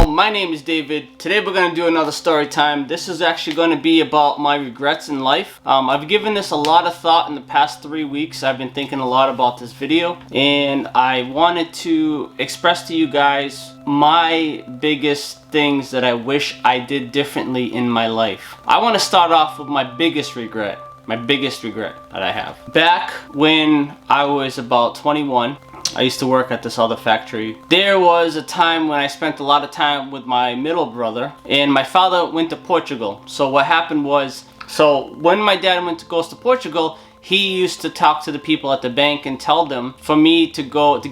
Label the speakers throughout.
Speaker 1: Hello, my name is David. Today we're going to do another story time. This is actually going to be about my regrets in life. I've given this a lot of thought in the past 3 weeks. I've been thinking a lot about this video, and I wanted to express to you guys my biggest things that I wish I did differently in my life. I want to start off with my biggest regret. My biggest regret that I have. Back when I was about 21, I used to work at this other factory. There was a time when I spent a lot of time with my middle brother, and my father went to Portugal. So what happened was, when my dad goes to Portugal, he used to talk to the people at the bank and tell them for me to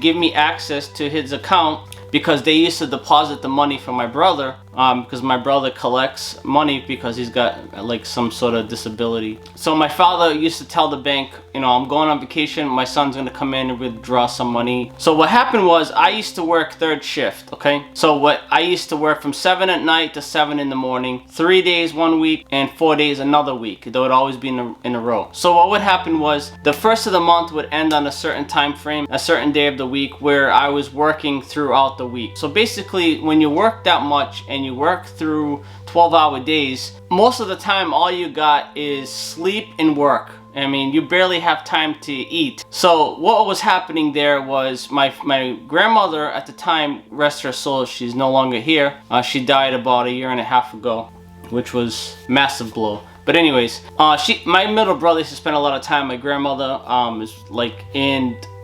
Speaker 1: give me access to his account, because they used to deposit the money for my brother, because my brother collects money because he's got like some sort of disability. So my father used to tell the bank, you know, I'm going on vacation, my son's gonna come in and withdraw some money. So what happened was, I used to work third shift, okay? So I used to work from 7 at night to 7 in the morning, 3 days one week and 4 days another week. They would always be in a row. So what would happen was, the first of the month would end on a certain time frame, a certain day of the week, where I was working throughout the week. So basically, when you work that much and you work through 12-hour days, most of the time all you got is sleep and work. I mean, you barely have time to eat. So what was happening there was, my grandmother at the time, rest her soul, she's no longer here. She died about 1.5 years ago, which was a massive blow. But anyways, my middle brother used to spend a lot of time. My grandmother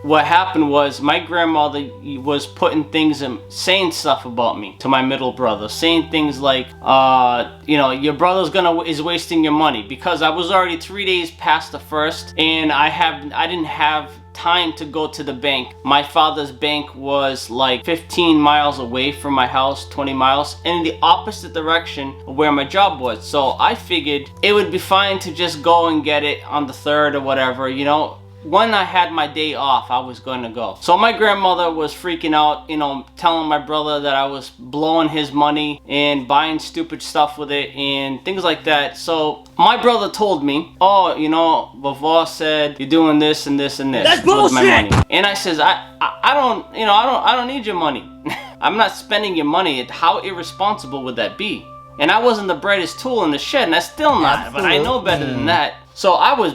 Speaker 1: what happened was, my grandmother was putting things and saying stuff about me to my middle brother, saying things like, you know, your brother's is wasting your money, because I was already 3 days past the first, and I didn't have time to go to the bank. My father's bank was like 15 miles away from my house, 20 miles, in the opposite direction of where my job was. So I figured it would be fine to just go and get it on the 3rd or whatever, you know. When I had my day off, I was going to go. So my grandmother was freaking out, you know, telling my brother that I was blowing his money and buying stupid stuff with it and things like that. So my brother told me, oh, you know, Vavor said you're doing this and this and this.
Speaker 2: That's bullshit!
Speaker 1: With my money. And I says, I don't need your money. I'm not spending your money. How irresponsible would that be? And I wasn't the brightest tool in the shed, and I'm still not, but I know better than that. So I was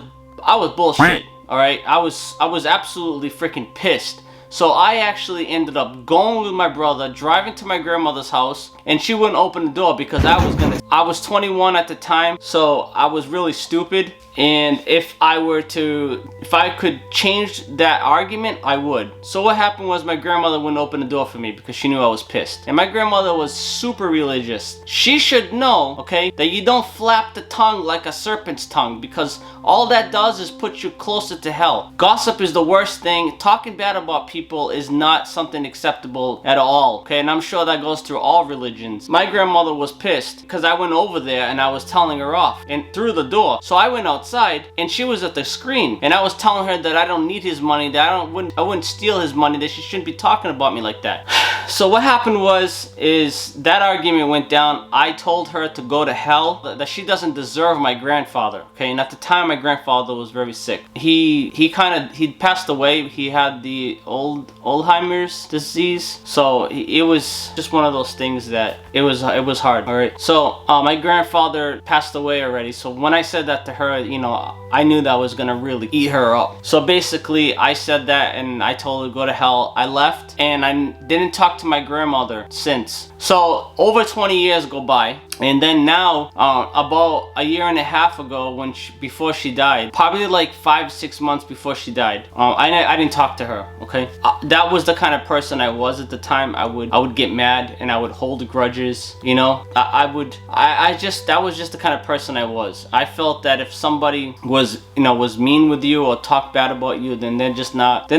Speaker 1: bullshit. Alright, I was absolutely freaking pissed. So I actually ended up going with my brother, driving to my grandmother's house, and she wouldn't open the door because I was 21 at the time, so I was really stupid. And if I could change that argument, I would. So what happened was, my grandmother wouldn't open the door for me because she knew I was pissed. And my grandmother was super religious. She should know, okay, that you don't flap the tongue like a serpent's tongue, because all that does is put you closer to hell. Gossip is the worst thing. Talking bad about people is not something acceptable at all, okay? And I'm sure that goes through all religions. My grandmother was pissed because I went over there and I was telling her off and through the door. So I went outside and she was at the screen, and I was telling her that I don't need his money, that I wouldn't steal his money, that she shouldn't be talking about me like that. So what happened is that argument went down. I told her to go to hell, that she doesn't deserve my grandfather, okay? And at the time, my grandfather was very sick. He passed away. He had the Alzheimer's disease. So it was just one of those things that it was hard. All right. So my grandfather passed away already. So when I said that to her, you know, I knew that was gonna really eat her up. So basically, I said that and I told her to go to hell. I left and I didn't talk to my grandmother since. So over 20 years go by, and then now about 1.5 years ago, before she died, probably like 5-6 months before she died, I didn't talk to her. Okay, that was the kind of person I was at the time. I would get mad and I would hold grudges. You know, that was just the kind of person I was. I felt that if somebody was mean with you or talked bad about you, then they're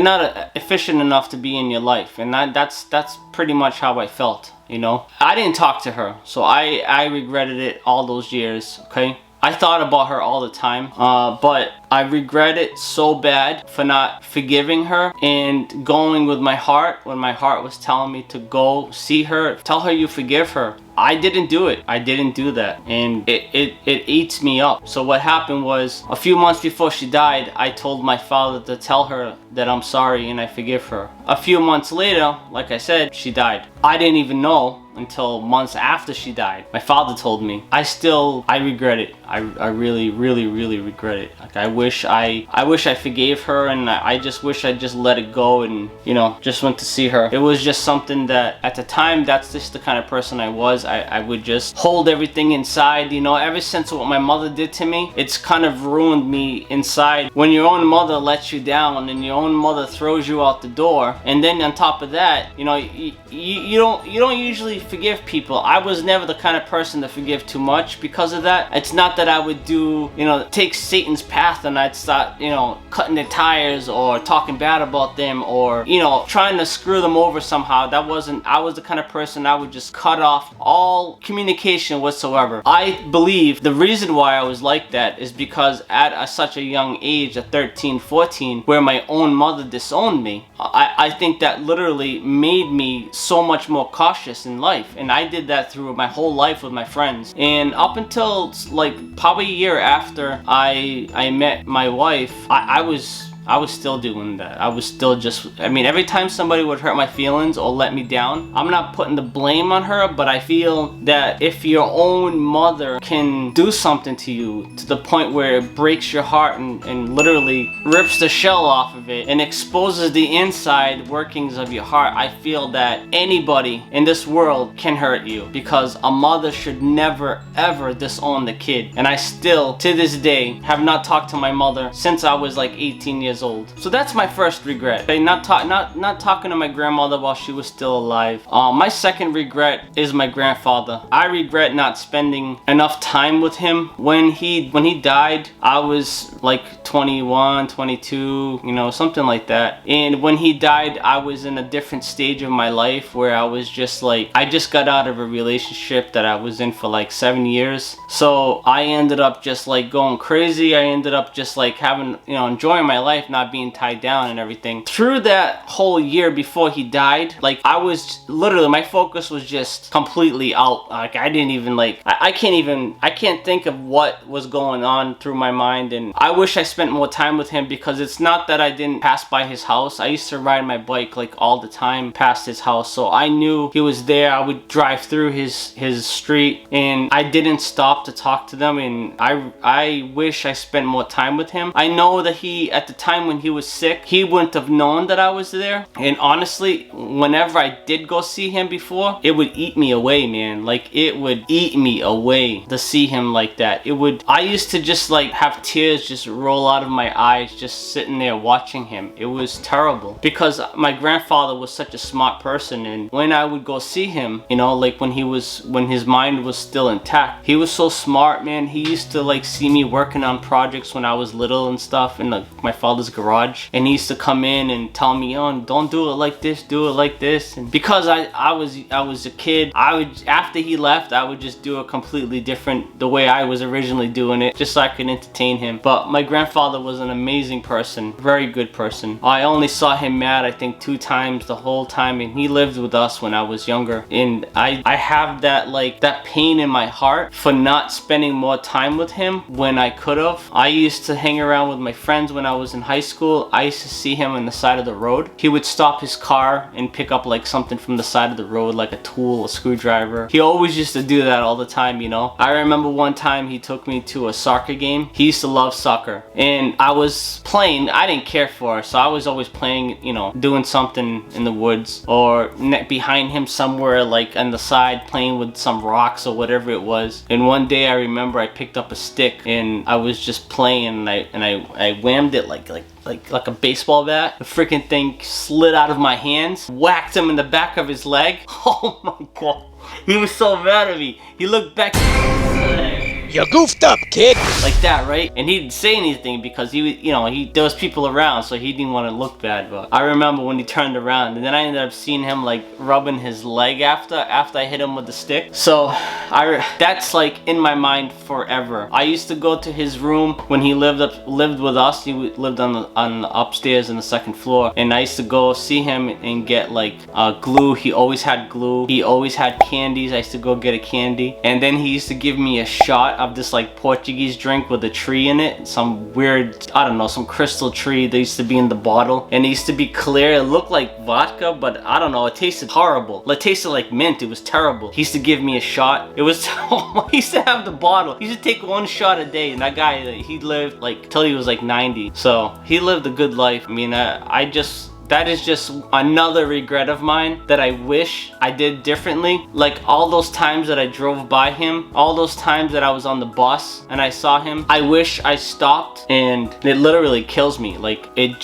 Speaker 1: not efficient enough to be in your life, and that's pretty much how I felt. You know, I didn't talk to her, so I regretted it all those years. Okay, I thought about her all the time, but I regret it so bad for not forgiving her and going with my heart when my heart was telling me to go see her, tell her you forgive her. I didn't do it. I didn't do that, and it eats me up. So what happened was, a few months before she died, I told my father to tell her that I'm sorry and I forgive her. A few months later, like I said, she died. I didn't even know until months after she died. My father told me. I regret it. I really regret it. Like, I wish I forgave her, and I just wish I just let it go and, you know, just went to see her. It was just something that at the time, that's just the kind of person I was. I would just hold everything inside, you know. Ever since what my mother did to me, it's kind of ruined me inside. When your own mother lets you down and your own mother throws you out the door, and then on top of that, you know, you don't usually forgive people. I was never the kind of person to forgive too much because of that. It's not that I would do, you know, take Satan's path and I'd start, you know, cutting their tires or talking bad about them or, you know, trying to screw them over somehow. That wasn't, I was the kind of person I would just cut off all communication whatsoever. I believe the reason why I was like that is because at such a young age, at 13, 14, where my own mother disowned me, I think that literally made me so much more cautious in life. And I did that through my whole life with my friends. And up until like probably a year after I met my wife, I was still doing that. I was still just, I mean, every time somebody would hurt my feelings or let me down, I'm not putting the blame on her, but I feel that if your own mother can do something to you to the point where it breaks your heart and literally rips the shell off of it and exposes the inside workings of your heart, I feel that anybody in this world can hurt you, because a mother should never ever disown the kid. And I still, to this day, have not talked to my mother since I was like 18 years old. So that's my first regret. Okay, not talking to my grandmother while she was still alive. My second regret is my grandfather. I regret not spending enough time with him. When he died, I was like 21, 22, you know, something like that. And when he died, I was in a different stage of my life where I was just like, I just got out of a relationship that I was in for like 7 years. So I ended up just like going crazy. I ended up just like having, you know, enjoying my life, not being tied down and everything. Through that whole year before he died, like, I was literally, my focus was just completely out. Like, I didn't even like, I can't think of what was going on through my mind. And I wish I spent more time with him, because it's not that I didn't pass by his house. I used to ride my bike like all the time past his house, so I knew he was there. I would drive through his street, and I didn't stop to talk to them. And I wish I spent more time with him. I know that he, at the time when he was sick, he wouldn't have known that I was there. And honestly, whenever I did go see him before, it would eat me away, man. Like, it would eat me away to see him like that. I used to just like have tears just roll out of my eyes just sitting there watching him. It was terrible, because my grandfather was such a smart person, and when I would go see him, you know, like when his mind was still intact, he was so smart, man. He used to like see me working on projects when I was little and stuff in my father's garage, and he used to come in and tell me, oh, don't do it like this, do it like this. And because I was a kid, after he left, I would just do it completely different, the way I was originally doing it, just so I could entertain him. But my grandfather was an amazing person, very good person. I only saw him mad, I think, 2 times the whole time, and he lived with us when I was younger. And I have that, like, that pain in my heart for not spending more time with him when I could have. I used to hang around with my friends when I was in high school. I used to see him on the side of the road. He would stop his car and pick up like something from the side of the road, like a tool, a screwdriver. He always used to do that all the time, you know. I remember one time he took me to a soccer game. He used to love soccer, and I was playing. I didn't care for it, so I was always playing, you know, doing something in the woods or behind him somewhere, like on the side, playing with some rocks or whatever it was. And one day I remember I picked up a stick and I was just playing, and I whammed it like a baseball bat. The freaking thing slid out of my hands, whacked him in the back of his leg. Oh my god. He was so mad at me. He looked back.
Speaker 2: You goofed up, kid.
Speaker 1: Like that, right? And he didn't say anything because there was people around, so he didn't want to look bad. But I remember when he turned around, and then I ended up seeing him like rubbing his leg after I hit him with the stick. So that's like in my mind forever. I used to go to his room when he lived with us. He lived on upstairs in the second floor, and I used to go see him and get like glue. He always had glue. He always had candies. I used to go get a candy, and then he used to give me a shot of this like Portuguese drink with a tree in it, some weird, I don't know, some crystal tree that used to be in the bottle, and it used to be clear. It looked like vodka, but I don't know, it tasted horrible. It tasted like mint. It was terrible. He used to give me a shot. It was he used to have the bottle. He used to take one shot a day, and that guy, he lived like till he was like 90. So he lived a good life. I mean, that is just another regret of mine that I wish I did differently. Like all those times that I drove by him, all those times that I was on the bus and I saw him, I wish I stopped, and it literally kills me. Like it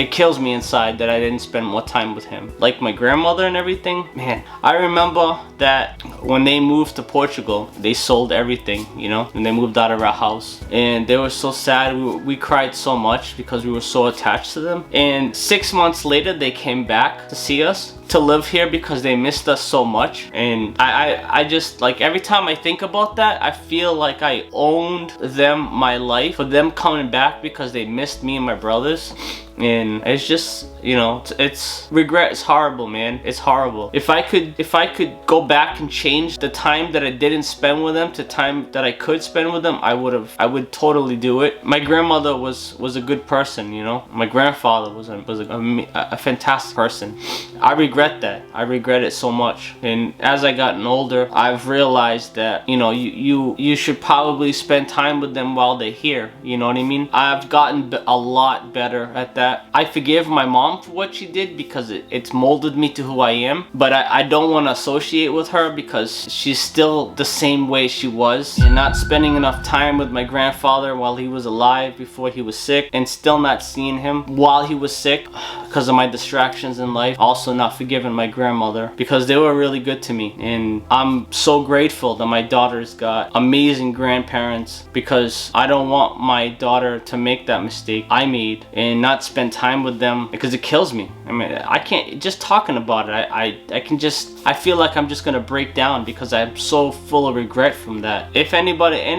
Speaker 1: kills me inside that I didn't spend more time with him. Like my grandmother and everything, man. I remember that when they moved to Portugal, they sold everything, you know, and they moved out of our house, and they were so sad. We cried so much because we were so attached to them. And 6 months later, they came back to see us, to live here, because they missed us so much. And I just, like, every time I think about that, I feel like I owned them my life for them coming back because they missed me and my brothers. And it's just, you know, it's regret is horrible, man. It's horrible. If I could go back and change the time that I didn't spend with them to time that I could spend with them, I would totally do it. My grandmother was a good person, you know. My grandfather was a fantastic person. I regret that. I regret it so much. And as I gotten older, I've realized that, you know, you should probably spend time with them while they're here. You know what I mean? I've gotten a lot better at that. I forgive my mom for what she did because it's molded me to who I am, but I don't want to associate with her because she's still the same way she was. And not spending enough time with my grandfather while he was alive before he was sick, and still not seeing him while he was sick because of my distractions in life. Also not forgiving my grandmother because they were really good to me, and I'm so grateful that my daughter's got amazing grandparents, because I don't want my daughter to make that mistake I made and not spend time with them, because it kills me. I mean, I can't, just talking about it, I feel like I'm just gonna break down because I'm so full of regret from that. If any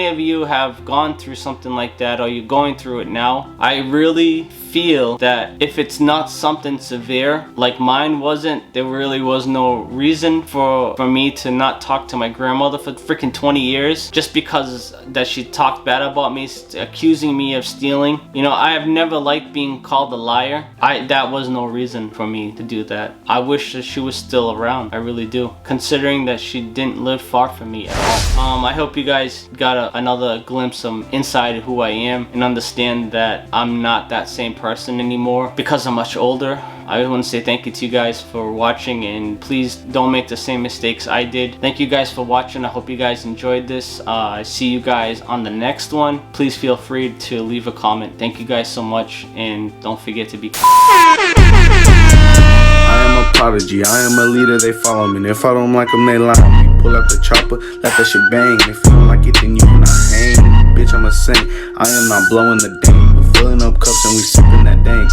Speaker 1: of you have gone through something like that, or you're going through it now, I really feel that if it's not something severe like mine wasn't, there really was no reason for me to not talk to my grandmother for freaking 20 years just because that she talked bad about me, accusing me of stealing. You know, I have never liked being called a liar. That was no reason for me to do that. I wish that she was still around. I really do, considering that she didn't live far from me at all. I hope you guys got another glimpse of inside who I am, and understand that I'm not that same person anymore because I'm much older. I just want to say thank you to you guys for watching, and please don't make the same mistakes I did. Thank you guys for watching. I hope you guys enjoyed this. I see you guys on the next one. Please feel free to leave a comment. Thank you guys so much, and don't forget to be
Speaker 3: I am a prodigy, I am a leader, they follow me. And if I don't like them, they lie on me. Pull out the chopper, let that shit bang. If you don't like it, then you not hang. Bitch, I'm a saint, I am not blowing the dang. We're filling up cups and we sipping that dang.